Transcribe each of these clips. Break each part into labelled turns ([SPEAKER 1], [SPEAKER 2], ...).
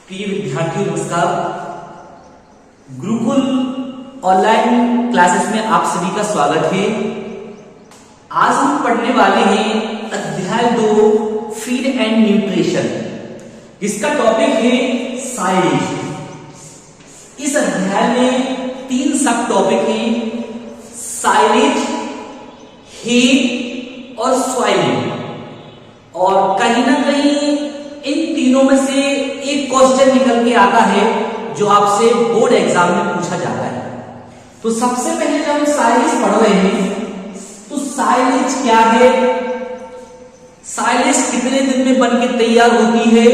[SPEAKER 1] प्रिय विद्यार्थियों नमस्कार। गुरुकुल ऑनलाइन क्लासेस में आप सभी का स्वागत है। आज हम पढ़ने वाले हैं अध्याय 2 फीड एंड न्यूट्रिशन, जिसका टॉपिक है साइलेज। इस अध्याय में 3 सब टॉपिक हैं: साइलेज, हे और सॉइलिंग। और कहीं ना कहीं इन तीनों में से एक क्वेश्चन निकल के आता है जो आपसे बोर्ड एग्जाम में पूछा जाता है। तो सबसे पहले जब हम साइलेज पढ़ रहे हैं तो साइलेज क्या है, साइलेज कितने दिन में बन के तैयार होती है,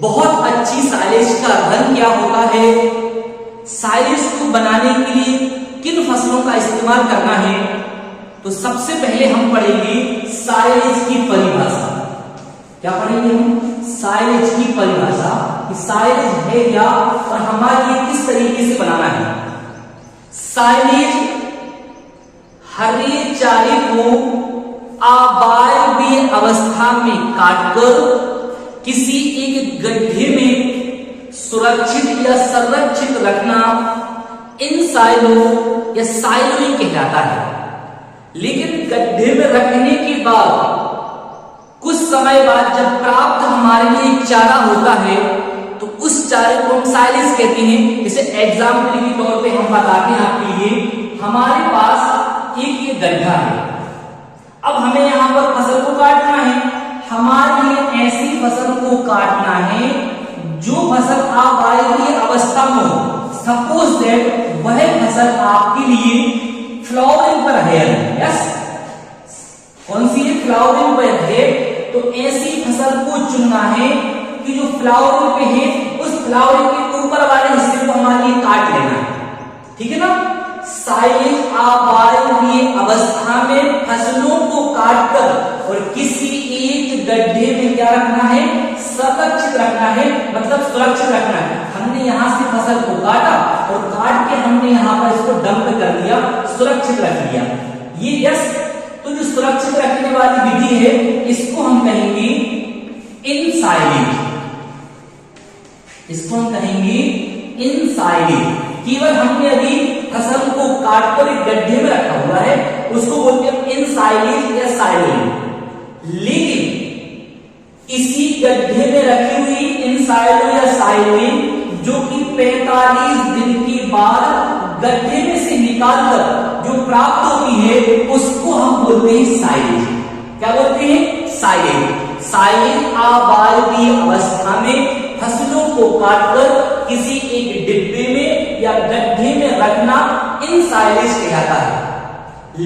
[SPEAKER 1] बहुत अच्छी साइलेज का रंग क्या होता है, साइलेज को बनाने के लिए किन फसलों का इस्तेमाल करना है। तो सबसे पहले हम पढ़ेंगे साइलेज की परिभाषा। क्या पढ़ेंगे हम? साइलेज की परिभाषा कि साइलेज है क्या और हमारे लिए किस तरीके से बनाना है। साइलेज हरे चारे को अवायवीय अवस्था में काटकर किसी एक गड्ढे में सुरक्षित या संरक्षित रखना इन साइलो या साइलोइंग कहलाता है। लेकिन गड्ढे में रखने के बाद कुछ समय बाद जब प्राप्त हमारे लिए चारा होता है तो उस चारे को हम साइलेज कहते हैं। जैसे एग्जाम्पल के तौर पे हम बताते हैं आपके लिए, हमारे पास एक ये गड्ढा है। अब हमें यहां पर फसल को काटना है। हमारे लिए ऐसी फसल को काटना है जो फसल अवायवीय अवस्था में हो। सपोज दैट वह फसल आपके लिए फ्लावरिंग पर है। यस, कौन सी है? फ्लावरिंग पर है। तो ऐसी फसल को चुनना है कि जो फ्लावरिंग पे है, उस फ्लावरिंग के ऊपर वाले हिस्से को हमारे लिए काट लेना है। ठीक है ना? साइलेज अवायवीय अवस्था में फसलों को काटकर और किसी एक गड्ढे में क्या रखना है? सुरक्षित रखना है, मतलब सुरक्षित रखना है। हमने यहां से फसल को काटा और काट के हमने यहां पर इसको डंप कर दिया, सुरक्षित रख दिया। ये यस, तो जो सुरक्षित रखने वाली विधि है इसको हम कहेंगे इनसाइलेज। इसको हम कहेंगे इनसाइलेज। केवल हमने अभी फसल को काटकर एक गड्ढे में रखा हुआ है, उसको बोलते हैं इनसाइलेज या साइलोइंग। लेकिन इसी गड्ढे में रखी हुई इनसाइलो या साइलोइंग जो कि 45 दिन के बाद गड्ढे में से निकालकर जो प्राप्त होती है उसको हम बोलते हैं साइलेज। क्या बोलते हैं? साइलेज। साइलेज अवायवीय अवस्था में फसलों को काटकर किसी एक डिब्बे में या गड्ढे में रखना इनसाइलेज कहलाता है।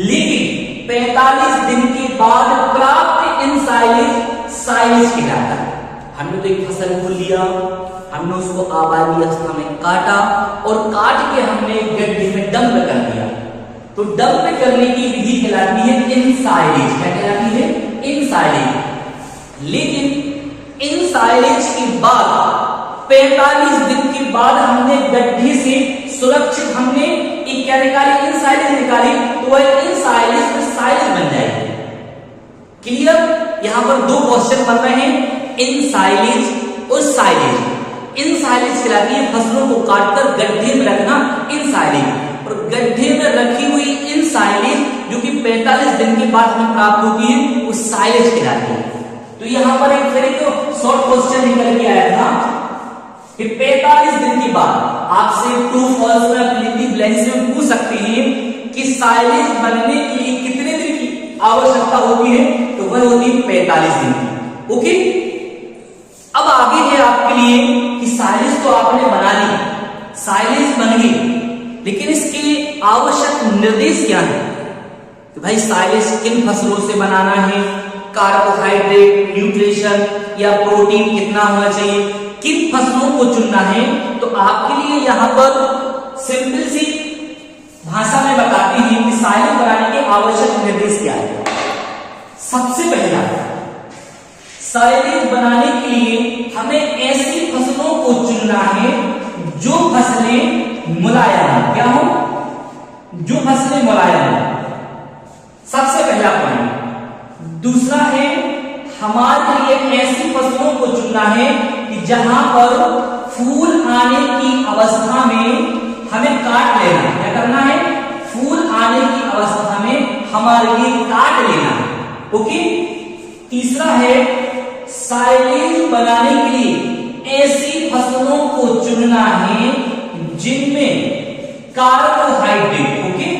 [SPEAKER 1] लेकिन 45 दिन के बाद प्राप्त इनसाइलेज साइलेज कहलाता है। हमने तो एक फसल को लिया, हमने उसको अवायवीय अवस्था में काटा और काट के हमने गड्ढे में डंप कर दिया। तो डंप करने की विधि कहलाती है इनसाइलेज। क्या कहलाती है? इनसाइलेज। लेकिन इनसाइलेज के बाद 45 दिन के बाद हमने गड्ढे से सुरक्षित हमने एक क्या निकाली? इनसाइलेज निकाली। तो वह इनसाइलेज में साइलेज बन जाएगी। क्लियर? यहां पर 2 क्वेश्चन बन रहे हैं, इनसाइलेज और साइलेज। इनसाइलेज कहलाती है फसलों को काटकर गड्ढे में रखना, इनसाइलेज। और गड्ढे में रखी हुई इनसाइलेज जो कि 45 दिन के बाद हमें प्राप्त होती है वो साइलेज कहलाती है। तो यहां पर एक तरह का शॉर्ट क्वेश्चन निकल के आया था कि 45 दिन के बाद आपसे ट्रू फॉल्स में फिल इन ब्लैंक्स में पूछ सकते हैं कि साइलेज बनने के लिए कितने दिन की आवश्यकता होती है। तो वह होती है 45 दिन की। ओके, अब आगे है आपके लिए कि साइलेज तो आपने बना ली, साइलेज बन गई, लेकिन इसके आवश्यक निर्देश क्या है कि भाई साइलेज किन फसलों से बनाना है, कार्बोहाइड्रेट, न्यूट्रिशन या प्रोटीन कितना होना चाहिए, किन फसलों को चुनना है। तो आपके लिए यहां पर सिंपल सी भाषा में बताती है कि साइलेज बनाने के आवश्यक निर्देश क्या है। सबसे पहला, साइलेज बनाने के लिए हमें ऐसी फसलों को चुनना है जो फसलें मुलायम हो। क्या हो? जो फसलें मुलायम हो। सबसे पहला पॉइंट। दूसरा है हमारे लिए ऐसी फसलों को चुनना है कि जहां पर फूल आने की अवस्था में हमें काट लेना है। क्या करना है? फूल आने की अवस्था में हमारे लिए काट लेना है। ओके। तीसरा है साइलेज बनाने के लिए ऐसी फसलों को चुनना है जिनमें कार्बोहाइड्रेट, ओके,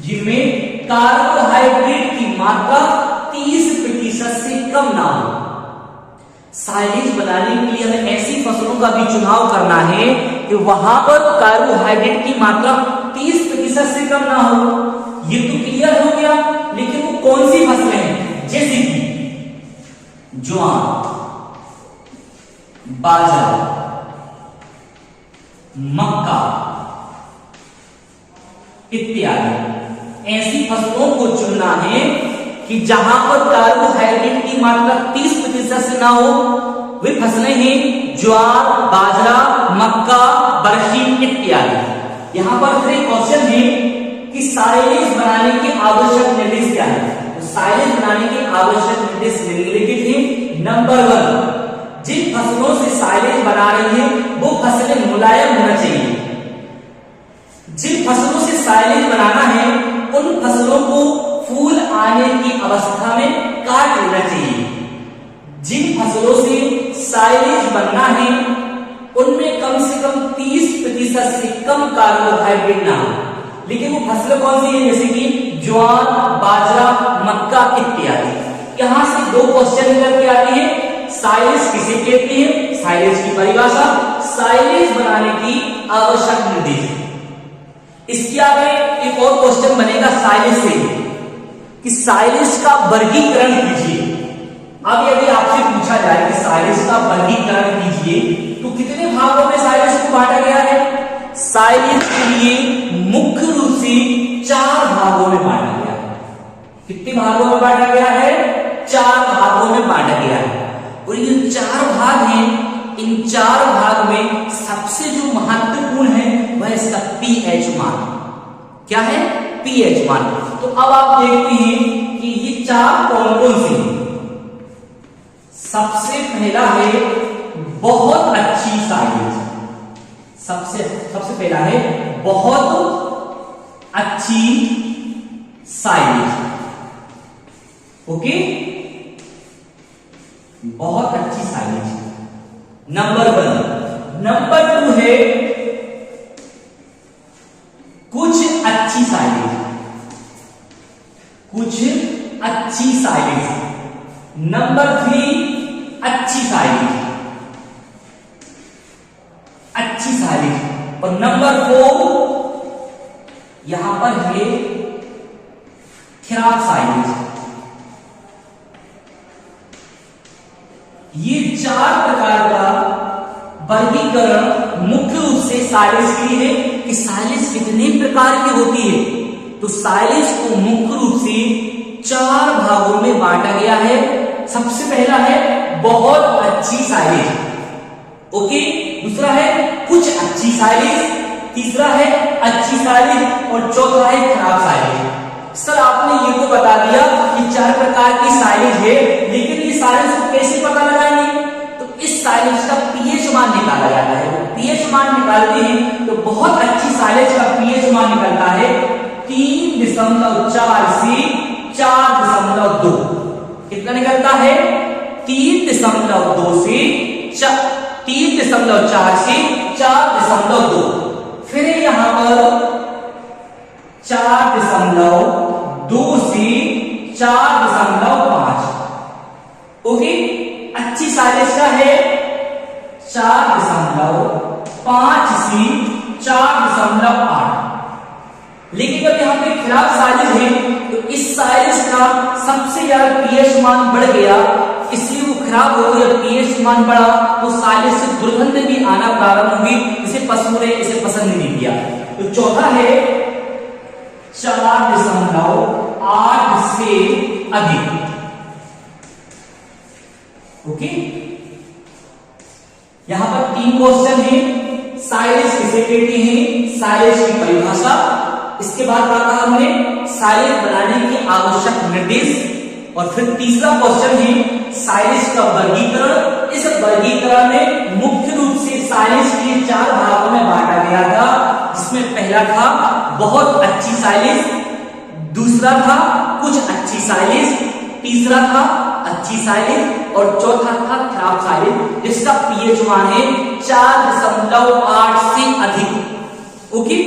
[SPEAKER 1] जिनमें कार्बोहाइड्रेट की मात्रा 30% से कम ना हो। साइलेज बनाने के लिए हमें ऐसी फसलों का भी चुनाव करना है कि वहां पर कार्बोहाइड्रेट की मात्रा 30% से कम ना हो। ये तो क्लियर हो गया, लेकिन वो कौन सी फसलें हैं? जैसे कि ज्वार, बाजरा, मक्का इत्यादि। ऐसी फसलों को चुनना है कि जहां पर कार्बोहाइड्रेट की मात्रा 30% से ना हो। वे फसलें हैं ज्वार, बाजरा, मक्का, बरसी इत्यादि। यहां पर फिर एक क्वेश्चन है कि साइलेज बनाने के आवश्यक निर्देश क्या है? तो साइलेज बनाने के आवश्यक निर्देश निम्नलिखित हैं। नंबर 1, जिन फसलों से साइलेज बना रही है वो फसलें मुलायम होना चाहिए। जिन फसलों से साइलेज बनाना है उन फसलों को फूल आने की अवस्था में काट लेना चाहिए। जिन फसलों से साइलेज बनना है उनमें कम से कम 30% से कम कार्बोहाइड्रेट ना हो। लेकिन वो फसलें कौन सी है? जैसे कि ज्वार, बाजरा, मक्का इत्यादि। यहां से 2 क्वेश्चन निकल के आते हैं। साइलेज किसे कहते हैं? साइलेज की परिभाषा, साइलेज बनाने की आवश्यक निर्देश। इसके आगे एक और क्वेश्चन बनेगा साइलेज से कि साइलेज का वर्गीकरण कीजिए। अब यदि आपसे पूछा जाए कि साइलेज का वर्गीकरण कीजिए तो कितने भागों में साइलेज को बांटा गया है? साइलेज के लिए मुख्य रूप से 4 भागों में बांटा गया है। कितने भागों में बांटा गया है? 4 भागों में बांटा गया है। और ये 4 भाग हैं, इन 4 भाग में सबसे जो महत्वपूर्ण है वह इसका पीएच मान। क्या है? पीएच मान। तो अब आप देखते हैं कि ये 4 कौन से हैं। सबसे पहला है बहुत अच्छी साइलेज। सबसे पहला है बहुत अच्छी साइलेज। ओके, बहुत अच्छी साइलेज नंबर 1। नंबर 2 है कुछ अच्छी साइलेज। कुछ अच्छी साइलेज। नंबर 3 अच्छी साइलेज। अच्छी साइलेज। और नंबर 4 यहां पर है खराब साइलेज। ये 4 प्रकार का वर्गीकरण मुख्य रूप से साइलेज के लिए है कि साइलेज कितने प्रकार की होती है। तो साइलेज को मुख्य रूप से 4 भागों में बांटा गया है। सबसे पहला है बहुत अच्छी साइलेज। ओके, दूसरा है कुछ अच्छी साइलेज, तीसरा है अच्छी साइलेज और चौथा है खराब साइलेज। सर आपने ये तो बता दिया कि 4 प्रकार की साइलेज है, लेकिन ये साइलेज को कैसे पता लगाएंगे? तो इस साइलेज का पीएच मान निकाला जाता है। पीएच मान निकालते हैं तो बहुत अच्छी साइलेज का पीएच मान निकलता है 3.4 से 4.2। कितना निकलता है? 3.2 से 3.4 से 4.2। फिर यहां पर 4.2 से 4.5। ओके, अच्छी साइलेज का है 4.5 से 4.8। लेकिन जब यहां पे खराब साइलेज है तो इस साइलेज का सबसे ज्यादा पीएच मान बढ़ गया, इसलिए वो खराब हो गया। पीएच मान बढ़ा तो साइलेज से दुर्गंध भी आना प्रारंभ हुई, इसे पशु ने इसे पसंद नहीं किया। तो चौथा है 4.8 से अधिक। ओके, यहां पर 3 क्वेश्चन है। साइलेज किसे कहते हैं? साइलेज की परिभाषा। इसके बाद कहा हमने साइलेज बनाने की आवश्यक निर्देश। और फिर तीसरा क्वेश्चन है साइलेज का वर्गीकरण। इस वर्गीकरण में मुख्य रूप से साइलेज के 4 भागों में बांटा गया था, जिसमें पहला था बहुत अच्छी साइलेज, दूसरा था कुछ अच्छी साइलेज, तीसरा था अच्छी साइलेज और चौथा था खराब साइलेज, जिसका पीएच मान है 4.8 से अधिक। ओके,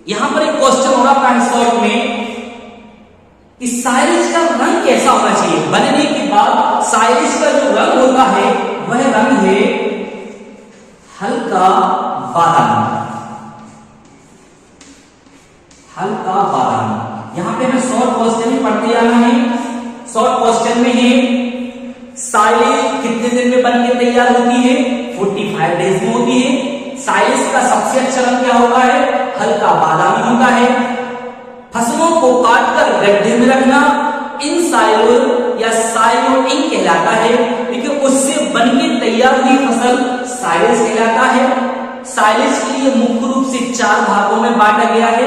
[SPEAKER 1] यहां पर एक क्वेश्चन हो रहा है शॉर्ट में कि साइलेज का रंग कैसा होना चाहिए। बनने के बाद साइलेज का जो रंग होता है वह रंग है हल्का बादामी, हल्का बादामी। यहां पे हमें शॉर्ट क्वेश्चन ही पढ़ते जाना है। शॉर्ट क्वेश्चन में है साइलेज कितने दिन में बन के तैयार होती है, 45 डेज में होती है। साइलेज का सबसे अच्छा रंग क्या होता है, हल्का बादामी होता है। फसलों को काटकर गड्ढे में रखना इनसाइलो या साइलो इंक कहलाता है, लेकिन उससे बनके तैयार हुई फसल साइलेज कहलाता है। साइलेज के लिए मुख्य रूप से 4 भागों में बांटा गया है।